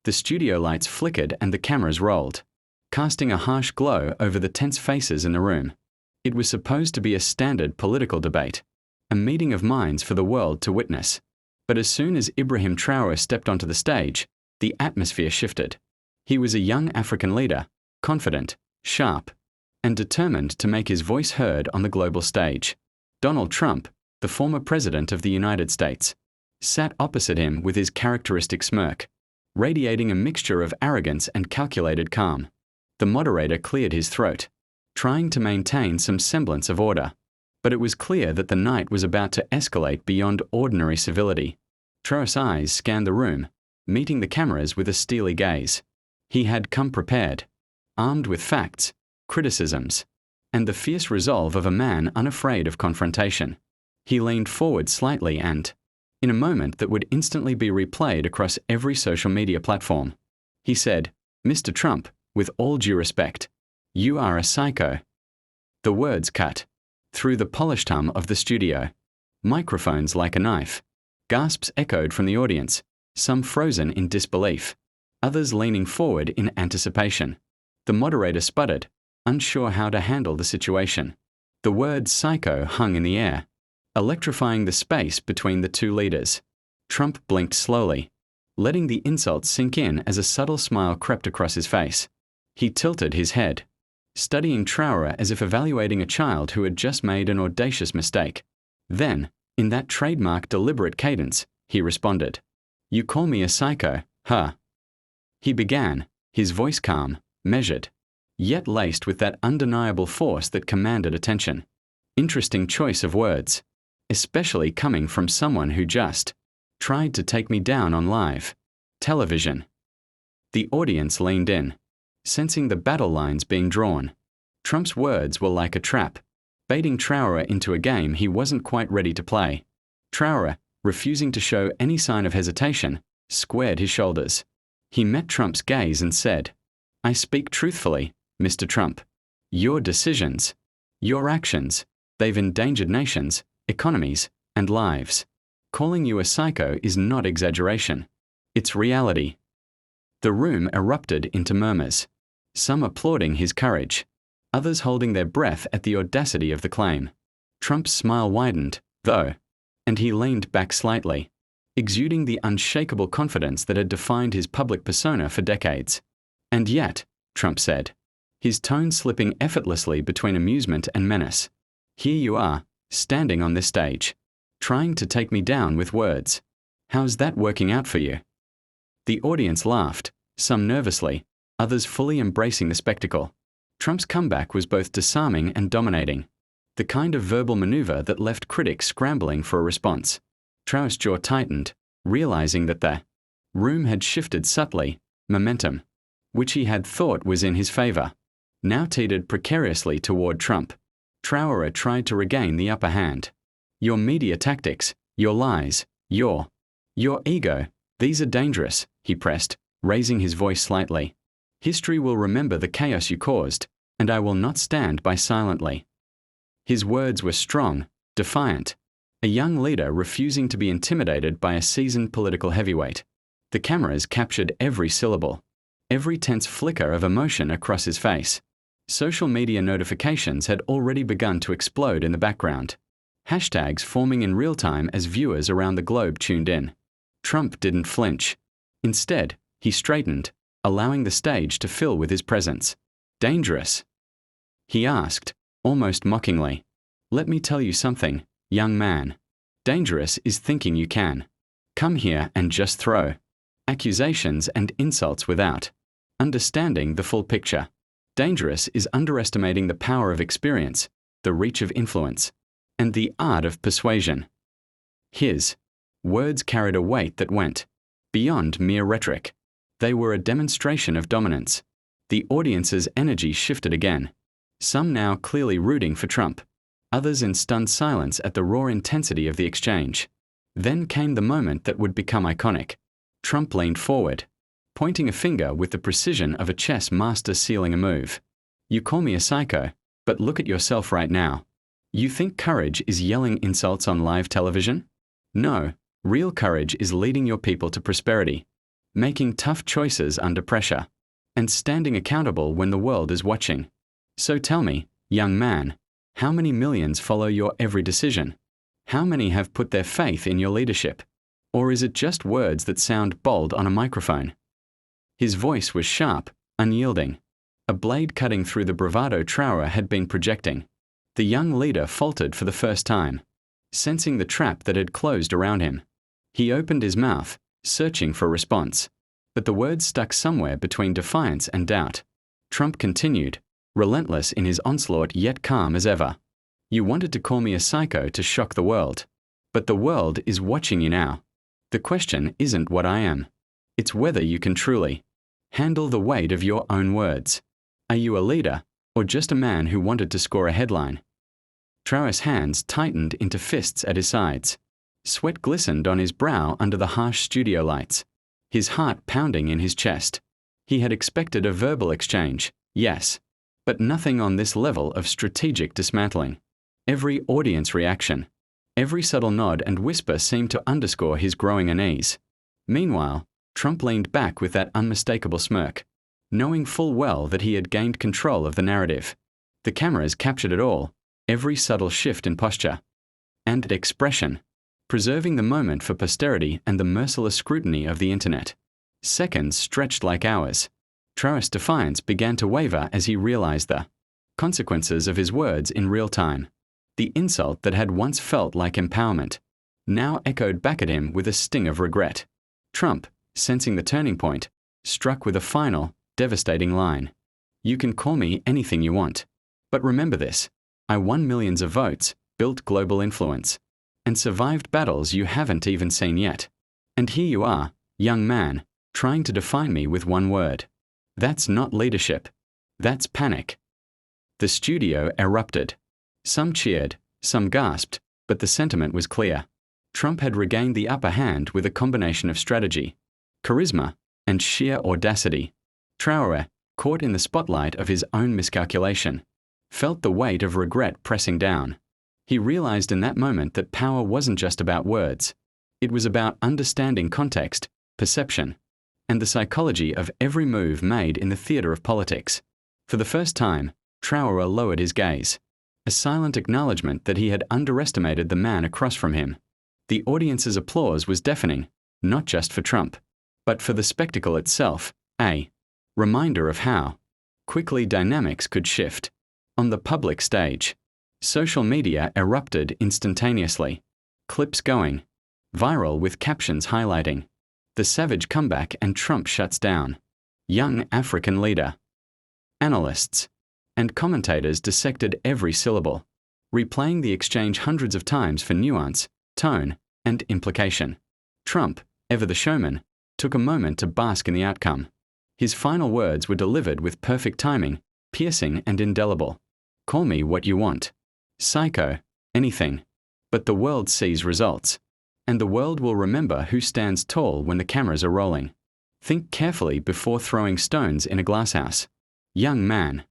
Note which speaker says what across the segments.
Speaker 1: The studio lights flickered and the cameras rolled, casting a harsh glow over the tense faces in the room. It was supposed to be a standard political debate, a meeting of minds for the world to witness. But as soon as Ibrahim Traoré stepped onto the stage, the atmosphere shifted. He was a young African leader, confident, sharp, and determined to make his voice heard on the global stage. Donald Trump, the former president of the United States, sat opposite him with his characteristic smirk, radiating a mixture of arrogance and calculated calm. The moderator cleared his throat, trying to maintain some semblance of order. But it was clear that the night was about to escalate beyond ordinary civility. Traoré's eyes scanned the room, meeting the cameras with a steely gaze. He had come prepared, armed with facts, criticisms, and the fierce resolve of a man unafraid of confrontation. He leaned forward slightly and, in a moment that would instantly be replayed across every social media platform, he said, "Mr. Trump, with all due respect, you are a psycho." The words cut through the polished hum of the studio. Microphones like a knife. Gasps echoed from the audience, some frozen in disbelief, others leaning forward in anticipation. The moderator sputtered, unsure how to handle the situation. The word psycho hung in the air, electrifying the space between the two leaders. Trump blinked slowly, letting the insult sink in as a subtle smile crept across his face. He tilted his head, studying Traoré as if evaluating a child who had just made an audacious mistake. Then, in that trademark deliberate cadence, he responded, "You call me a psycho, huh?" He began, his voice calm, measured, yet laced with that undeniable force that commanded attention. Interesting choice of words, especially coming from someone who just tried to take me down on live television. The audience leaned in, sensing the battle lines being drawn. Trump's words were like a trap, baiting Traoré into a game he wasn't quite ready to play. Traoré, refusing to show any sign of hesitation, squared his shoulders. He met Trump's gaze and said, "I speak truthfully, Mr. Trump. Your decisions, your actions, they've endangered nations, economies, and lives. Calling you a psycho is not exaggeration. It's reality." The room erupted into murmurs, some applauding his courage, others holding their breath at the audacity of the claim. Trump's smile widened, though, and he leaned back slightly, exuding the unshakable confidence that had defined his public persona for decades. "And yet," Trump said, his tone slipping effortlessly between amusement and menace, "here you are, standing on this stage, trying to take me down with words. How's that working out for you?" The audience laughed, some nervously, others fully embracing the spectacle. Trump's comeback was both disarming and dominating, the kind of verbal maneuver that left critics scrambling for a response. Traoré's jaw tightened, realizing that the room had shifted subtly, momentum, which he had thought was in his favor, now teetered precariously toward Trump. Traoré tried to regain the upper hand. "Your media tactics, your lies, your ego, these are dangerous," he pressed, raising his voice slightly. "History will remember the chaos you caused, and I will not stand by silently." His words were strong, defiant, a young leader refusing to be intimidated by a seasoned political heavyweight. The cameras captured every syllable, every tense flicker of emotion across his face. Social media notifications had already begun to explode in the background, hashtags forming in real time as viewers around the globe tuned in. Trump didn't flinch. Instead, he straightened, allowing the stage to fill with his presence. "Dangerous?" he asked, almost mockingly. "Let me tell you something, young man. Dangerous is thinking you can come here and just throw accusations and insults without understanding the full picture. Dangerous is underestimating the power of experience, the reach of influence, and the art of persuasion." His words carried a weight that went beyond mere rhetoric. They were a demonstration of dominance. The audience's energy shifted again, some now clearly rooting for Trump, others in stunned silence at the raw intensity of the exchange. Then came the moment that would become iconic. Trump leaned forward, pointing a finger with the precision of a chess master sealing a move. "You call me a psycho, but look at yourself right now. You think courage is yelling insults on live television? No, real courage is leading your people to prosperity. making tough choices under pressure, and standing accountable when the world is watching. So tell me, young man, how many millions follow your every decision? How many have put their faith in your leadership? Or is it just words that sound bold on a microphone? His voice was sharp, unyielding, a blade cutting through the bravado Traoré had been projecting. The young leader faltered for the first time, sensing the trap that had closed around him. He opened his mouth, searching for a response, but the words stuck somewhere between defiance and doubt. Trump continued, relentless in his onslaught yet calm as ever. You wanted to call me a psycho to shock the world, but the world is watching you now. The question isn't what I am. It's whether you can truly handle the weight of your own words. Are you a leader, or just a man who wanted to score a headline? Traoré's hands tightened into fists at his sides. Sweat glistened on his brow under the harsh studio lights, his heart pounding in his chest. He had expected a verbal exchange, yes, but nothing on this level of strategic dismantling. Every audience reaction, every subtle nod and whisper seemed to underscore his growing unease. Meanwhile, Trump leaned back with that unmistakable smirk, knowing full well that he had gained control of the narrative. The cameras captured it all, every subtle shift in posture and expression, preserving the moment for posterity and the merciless scrutiny of the internet. Seconds stretched like hours. Traoré's defiance began to waver as he realized the consequences of his words in real time. The insult that had once felt like empowerment now echoed back at him with a sting of regret. Trump, sensing the turning point, struck with a final, devastating line. You can call me anything you want. But remember this, I won millions of votes, built global influence, and survived battles you haven't even seen yet. And here you are, young man, trying to define me with one word. That's not leadership. That's panic. The studio erupted. Some cheered, some gasped, but the sentiment was clear. Trump had regained the upper hand with a combination of strategy, charisma, and sheer audacity. Traoré, caught in the spotlight of his own miscalculation, felt the weight of regret pressing down. He realized in that moment that power wasn't just about words. It was about understanding context, perception, and the psychology of every move made in the theater of politics. For the first time, Traoré lowered his gaze, a silent acknowledgement that he had underestimated the man across from him. The audience's applause was deafening, not just for Trump, but for the spectacle itself, a reminder of how quickly dynamics could shift. On the public stage, social media erupted instantaneously, clips going viral with captions highlighting the savage comeback and Trump shuts down. Young African leader. Analysts and commentators dissected every syllable, replaying the exchange hundreds of times for nuance, tone, and implication. Trump, ever the showman, took a moment to bask in the outcome. His final words were delivered with perfect timing, piercing and indelible. Call me what you want. Psycho, anything. But the world sees results. And the world will remember who stands tall when the cameras are rolling. Think carefully before throwing stones in a glasshouse. Young man.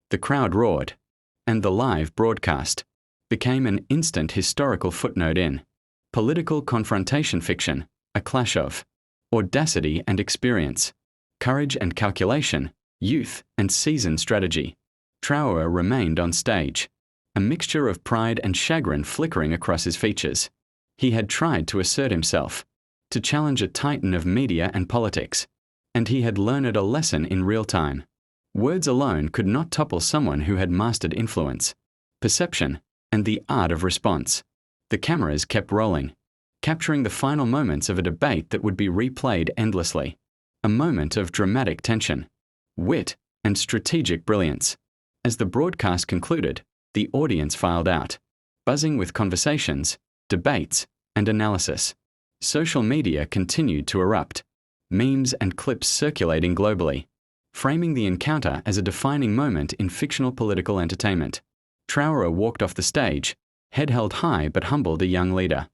Speaker 1: The crowd roared, and the live broadcast became an instant historical footnote in political confrontation fiction, a clash of audacity and experience, courage and calculation, youth and seasoned strategy. Traoré remained on stage, a mixture of pride and chagrin flickering across his features. He had tried to assert himself, to challenge a titan of media and politics, and he had learned a lesson in real time. Words alone could not topple someone who had mastered influence, perception, and the art of response. The cameras kept rolling, capturing the final moments of a debate that would be replayed endlessly. A moment of dramatic tension, wit, and strategic brilliance. As the broadcast concluded, the audience filed out, buzzing with conversations, debates, and analysis. Social media continued to erupt, memes and clips circulating globally, framing the encounter as a defining moment in fictional political entertainment. Traoré walked off the stage, head held high but humbled, a young leader,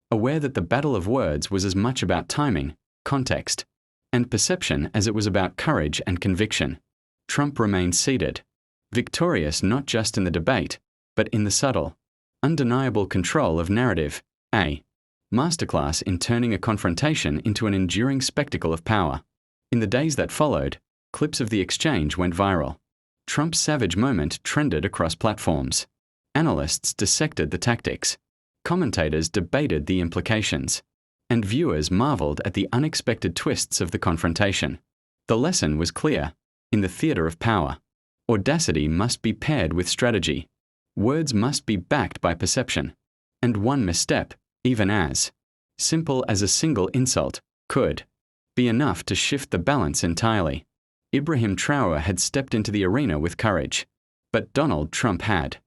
Speaker 1: aware that the battle of words was as much about timing, context, and perception as it was about courage and conviction. Trump remained seated, victorious not just in the debate, but in the subtle, undeniable control of narrative, a masterclass in turning a confrontation into an enduring spectacle of power. In the days that followed, clips of the exchange went viral. Trump's savage moment trended across platforms. Analysts dissected the tactics. Commentators debated the implications. And viewers marveled at the unexpected twists of the confrontation. The lesson was clear. In the theater of power, audacity must be paired with strategy. Words must be backed by perception. And one misstep, even as simple as a single insult, could be enough to shift the balance entirely. Ibrahim Traoré had stepped into the arena with courage, but Donald Trump had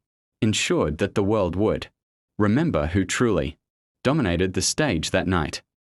Speaker 1: ensured that the world would remember who truly dominated the stage that night.